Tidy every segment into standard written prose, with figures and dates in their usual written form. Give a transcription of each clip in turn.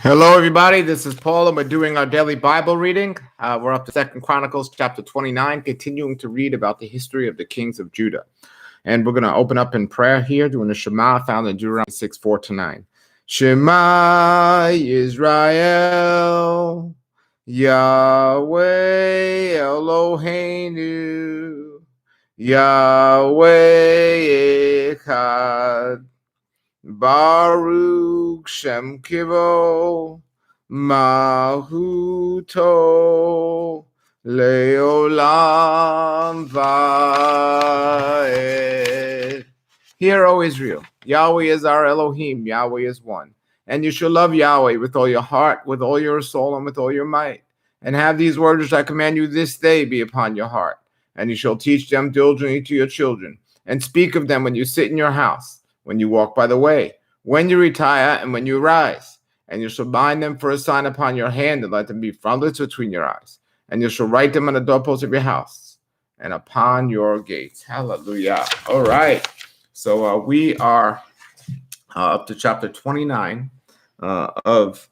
Hello, everybody. This is Paul, and we're doing our daily Bible reading. We're up to 2 Chronicles chapter 29, continuing to read about the history of the kings of Judah. And we're going to open up in prayer here, doing the Shema found in Deuteronomy 6, 4-9. Shema Yisrael, Yahweh Eloheinu, Yahweh Echad. Baruch Shem Kivo Mahuto Leolam Vaed. Hear, O Israel, Yahweh is our Elohim, Yahweh is one. And you shall love Yahweh with all your heart, with all your soul, and with all your might. And have these words which I command you this day be upon your heart. And you shall teach them diligently to your children, and speak of them when you sit in your house, when you walk by the way, when you retire, and when you rise. And you shall bind them for a sign upon your hand, and let them be frontlets between your eyes. And you shall write them on the doorposts of your house and upon your gates. Hallelujah. All right. So we are up to chapter 29 of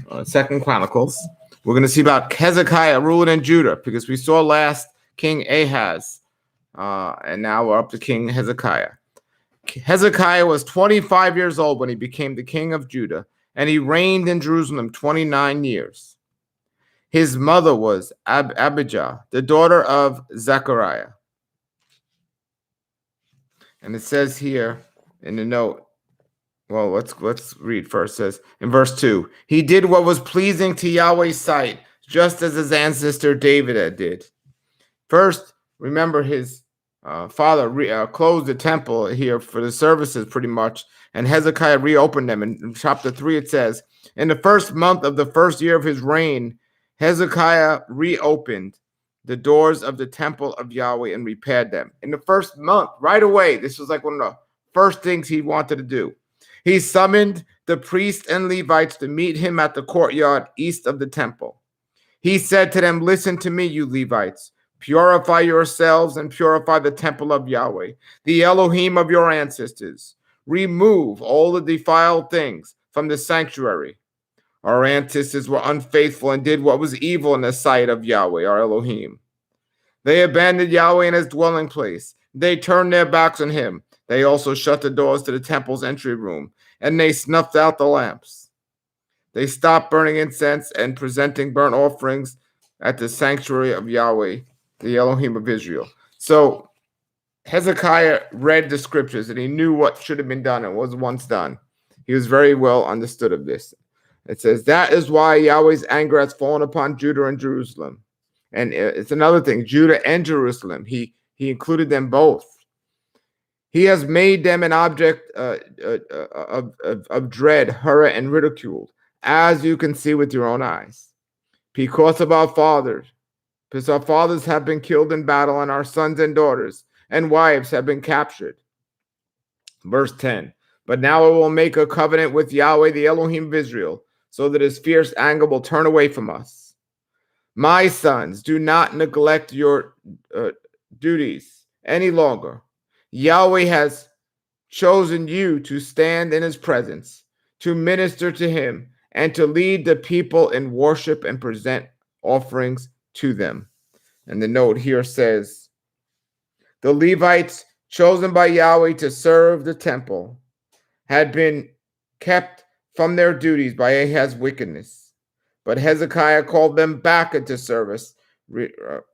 2 Chronicles. We're going to see about Hezekiah ruling in Judah, because we saw last King Ahaz, and now we're up to King Hezekiah. Hezekiah was 25 years old when he became the king of Judah, and he reigned in Jerusalem 29 years. His mother was Abijah, the daughter of Zechariah. And it says here in the note, well, let's read first. It says in verse 2, he did what was pleasing to Yahweh's sight, just as his ancestor David did. First, remember his father closed the temple here for the services pretty much, and Hezekiah reopened them. In chapter 3 it says, in the first month of the first year of his reign, Hezekiah reopened the doors of the temple of Yahweh and repaired them. In the first month, right away, this was like one of the first things he wanted to do. He summoned the priests and Levites to meet him at the courtyard east of the temple. He said to them, listen to me, you Levites. Purify yourselves and purify the temple of Yahweh, the Elohim of your ancestors. Remove all the defiled things from the sanctuary. Our ancestors were unfaithful and did what was evil in the sight of Yahweh, our Elohim. They abandoned Yahweh in his dwelling place. They turned their backs on him. They also shut the doors to the temple's entry room, and they snuffed out the lamps. They stopped burning incense and presenting burnt offerings at the sanctuary of Yahweh, the Elohim of Israel. So Hezekiah read the scriptures, and he knew what should have been done and was once done. He was very well understood of this. It says, that is why Yahweh's anger has fallen upon Judah and Jerusalem. And it's another thing, Judah and Jerusalem. He included them both. He has made them an object of dread, horror, and ridicule, as you can see with your own eyes. Because our fathers have been killed in battle, and our sons and daughters and wives have been captured. Verse 10, but now I will make a covenant with Yahweh, the Elohim of Israel, so that his fierce anger will turn away from us. My sons, do not neglect your duties any longer. Yahweh has chosen you to stand in his presence, to minister to him, and to lead the people in worship and present offerings to them. And the note here says, the Levites chosen by Yahweh to serve the temple had been kept from their duties by Ahaz's wickedness. But Hezekiah called them back into service,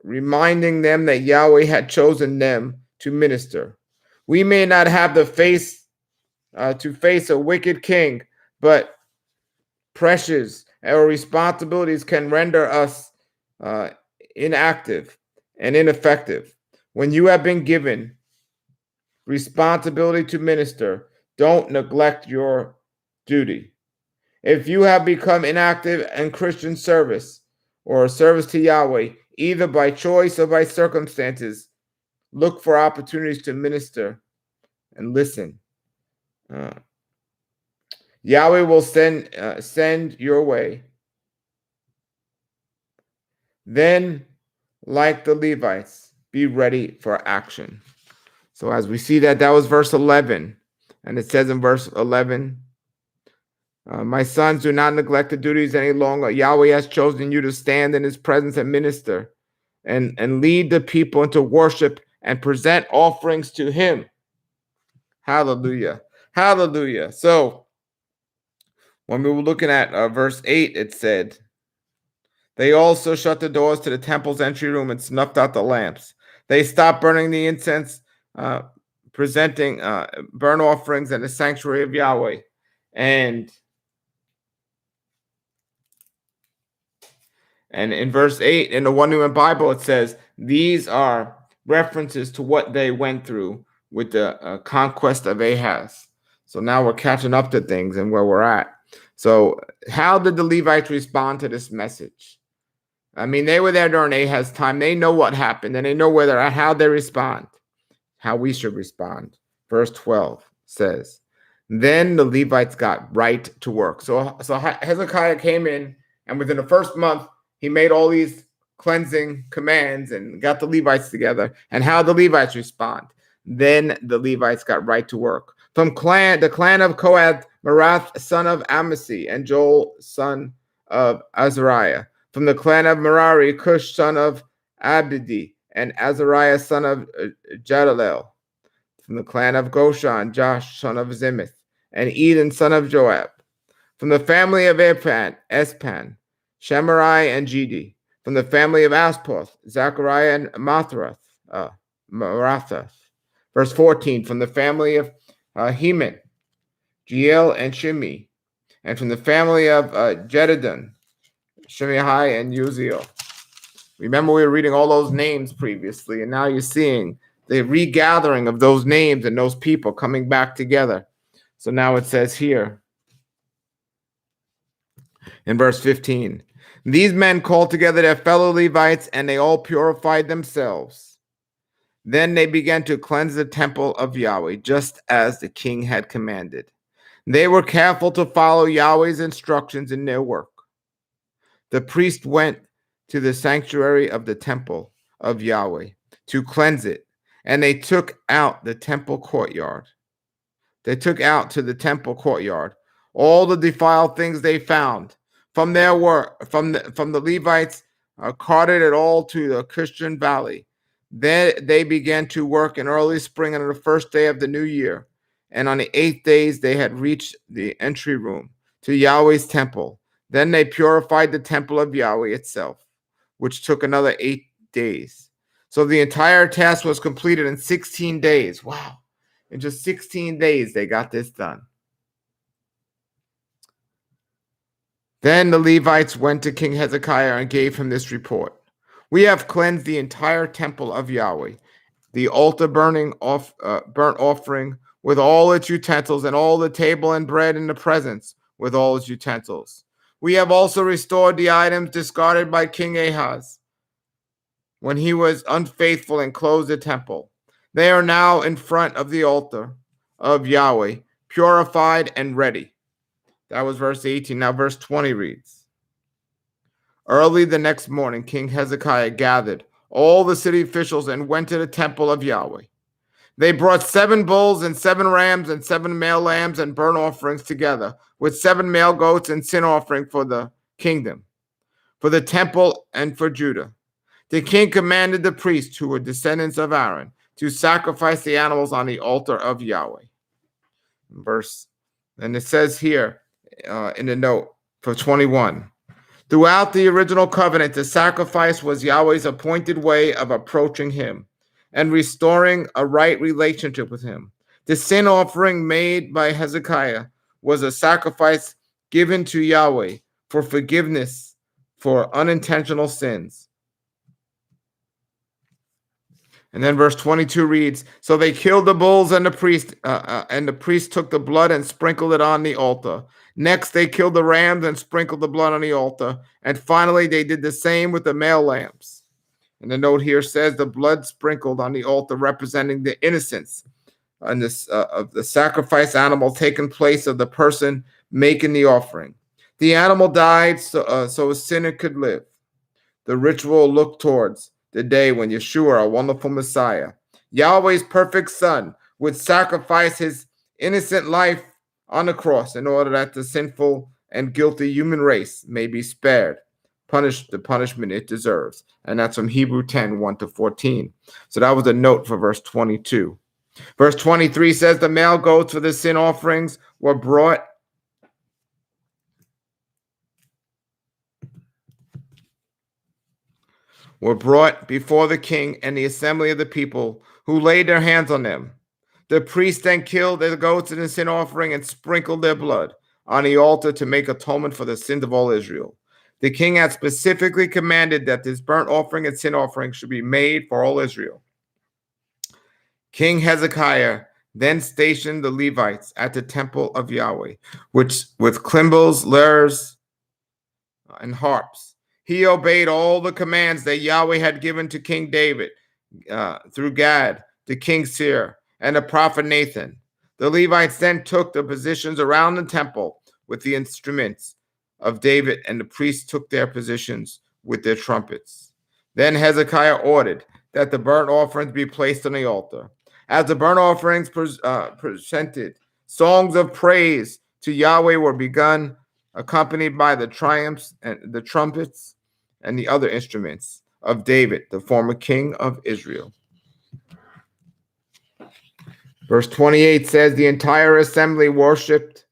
reminding them that Yahweh had chosen them to minister. We may not have the face to face a wicked king, but pressures or responsibilities can render us inactive and ineffective. When you have been given responsibility to minister, don't neglect your duty. If you have become inactive in Christian service or service to Yahweh, either by choice or by circumstances, look for opportunities to minister and listen. Yahweh will send your way. Then, like the Levites, be ready for action. So as we see that was verse 11. And it says in verse 11, My sons, do not neglect the duties any longer. Yahweh has chosen you to stand in his presence and minister and lead the people into worship and present offerings to him. Hallelujah. Hallelujah. So when we were looking at verse 8, it said, they also shut the doors to the temple's entry room and snuffed out the lamps. They stopped burning the incense, presenting burnt offerings in the sanctuary of Yahweh. And in verse 8, in the One New Bible, it says, these are references to what they went through with the conquest of Ahaz. So now we're catching up to things and where we're at. So how did the Levites respond to this message? I mean, they were there during Ahaz's time. They know what happened, and they know where they're at, how they respond, how we should respond. Verse 12 says, then the Levites got right to work. So Hezekiah came in, and within the first month, he made all these cleansing commands and got the Levites together. And how the Levites respond? Then the Levites got right to work. From the clan of Kohath, Merath, son of Amasai, and Joel, son of Azariah. From the clan of Merari, Cush, son of Abdi, and Azariah, son of Jadalel. From the clan of Goshan, Josh, son of Zimith, and Eden, son of Joab. From the family of Espan, Shemarai and Jedi. From the family of Aspoth, Zechariah and Marathath. Verse 14, from the family of Heman, Jeiel and Shimi. And from the family of Jedidun, Shimei and Uziel. Remember, we were reading all those names previously, and now you're seeing the regathering of those names and those people coming back together. So now it says here in verse 15, these men called together their fellow Levites, and they all purified themselves. Then they began to cleanse the temple of Yahweh, just as the king had commanded. They were careful to follow Yahweh's instructions in their work. The priest went to the sanctuary of the temple of Yahweh to cleanse it, and they took out the temple courtyard. They took out to the temple courtyard all the defiled things they found from their work, from the Levites, carted it all to the Kishon Valley. Then they began to work in early spring on the first day of the new year, and on the 8th day they had reached the entry room to Yahweh's temple. Then they purified the temple of Yahweh itself, which took another 8 days. So the entire task was completed in 16 days. Wow. In just 16 days, they got this done. Then the Levites went to King Hezekiah and gave him this report. We have cleansed the entire temple of Yahweh, the altar burnt offering with all its utensils, and all the table and bread in the presence with all its utensils. We have also restored the items discarded by King Ahaz when he was unfaithful and closed the temple. They are now in front of the altar of Yahweh, purified and ready. That was verse 18. Now verse 20 reads, early the next morning, King Hezekiah gathered all the city officials and went to the temple of Yahweh. They brought 7 bulls and 7 rams and 7 male lambs and burnt offerings together with 7 male goats and sin offering for the kingdom, for the temple, and for Judah. The king commanded the priests, who were descendants of Aaron, to sacrifice the animals on the altar of Yahweh. And it says here in the note for 21, throughout the original covenant, the sacrifice was Yahweh's appointed way of approaching him and restoring a right relationship with him. The sin offering made by Hezekiah was a sacrifice given to Yahweh for forgiveness for unintentional sins. And then verse 22 reads, so they killed the bulls, and the priest took the blood and sprinkled it on the altar. Next, they killed the rams and sprinkled the blood on the altar. And finally, they did the same with the male lambs. And the note here says the blood sprinkled on the altar representing the innocence of the sacrifice animal taking place of the person making the offering. The animal died so a sinner could live. The ritual looked towards the day when Yeshua, our wonderful Messiah, Yahweh's perfect Son, would sacrifice his innocent life on the cross in order that the sinful and guilty human race may be spared, punished the punishment it deserves. And that's from Hebrew 10, 1-14. So that was a note for verse 22. Verse 23 says the male goats for the sin offerings were brought before the king and the assembly of the people, who laid their hands on them. The priest then killed the goats in the sin offering and sprinkled their blood on the altar to make atonement for the sins of all Israel. The king had specifically commanded that this burnt offering and sin offering should be made for all Israel. King Hezekiah then stationed the Levites at the temple of Yahweh, which with cymbals, lyres, and harps. He obeyed all the commands that Yahweh had given to King David through Gad, the king seer, and the prophet Nathan. The Levites then took the positions around the temple with the instruments of David, and the priests took their positions with their trumpets. Then Hezekiah ordered that the burnt offerings be placed on the altar. As the burnt offerings presented, songs of praise to Yahweh were begun, accompanied by the triumphs and the trumpets and the other instruments of David, the former king of Israel. Verse 28 says the entire assembly worshipped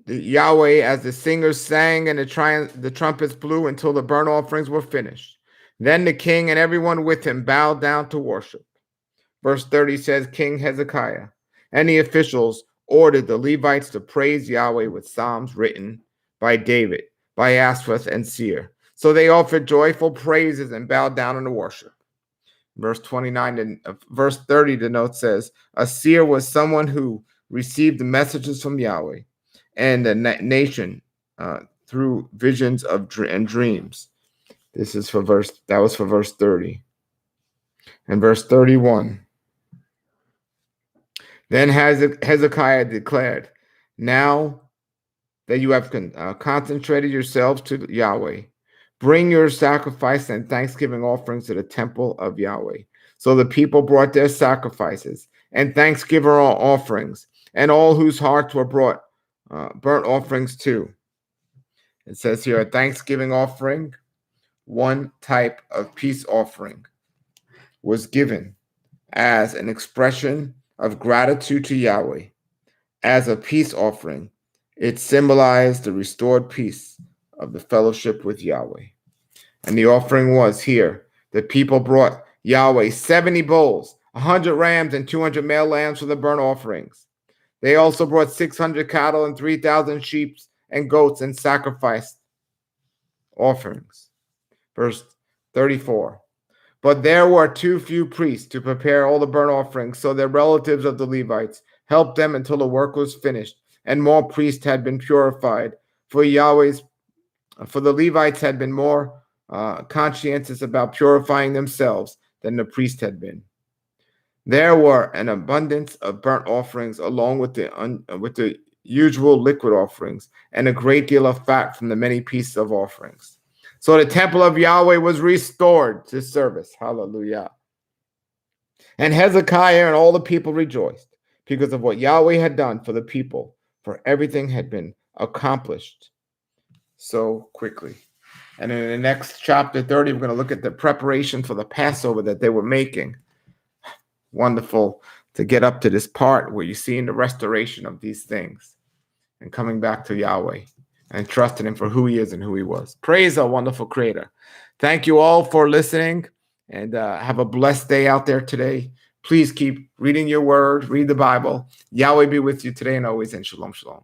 Yahweh as the singers sang and the trumpets blew until the burnt offerings were finished. Then the king and everyone with him bowed down to worship. Verse 30 says King Hezekiah and the officials ordered the Levites to praise Yahweh with psalms written by David, by Asaph and Seer. So they offered joyful praises and bowed down in the worship. Verse 29 and verse 30, the note says, a seer was someone who received the messages from Yahweh and the nation through visions and dreams. That was for verse 30. And verse 31. Then Hezekiah declared, now that you have concentrated yourselves to Yahweh, bring your sacrifice and thanksgiving offerings to the temple of Yahweh. So the people brought their sacrifices and thanksgiving offerings, and all whose hearts were brought burnt offerings too. It says here, a thanksgiving offering, one type of peace offering, was given as an expression of gratitude to Yahweh. As a peace offering, it symbolized the restored peace of the fellowship with Yahweh. And the offering was here. The people brought Yahweh 70 bulls, 100 rams, and 200 male lambs for the burnt offerings. They also brought 600 cattle and 3,000 sheep and goats and sacrificed offerings. Verse 34. But there were too few priests to prepare all the burnt offerings, so the relatives of the Levites helped them until the work was finished, and more priests had been purified. For the Levites had been more conscientious about purifying themselves than the priest had been. There were an abundance of burnt offerings along with the usual liquid offerings, and a great deal of fat from the many pieces of offerings. So the temple of Yahweh was restored to service. Hallelujah. And Hezekiah and all the people rejoiced because of what Yahweh had done for the people, for everything had been accomplished so quickly. And in the next chapter 30, we're going to look at the preparation for the Passover that they were making. Wonderful to get up to this part where you see in the restoration of these things and coming back to Yahweh and trusting him for who he is and who he was. Praise our wonderful creator. Thank you all for listening, and have a blessed day out there today. Please keep reading your word, read the Bible. Yahweh be with you today and always, and shalom, shalom.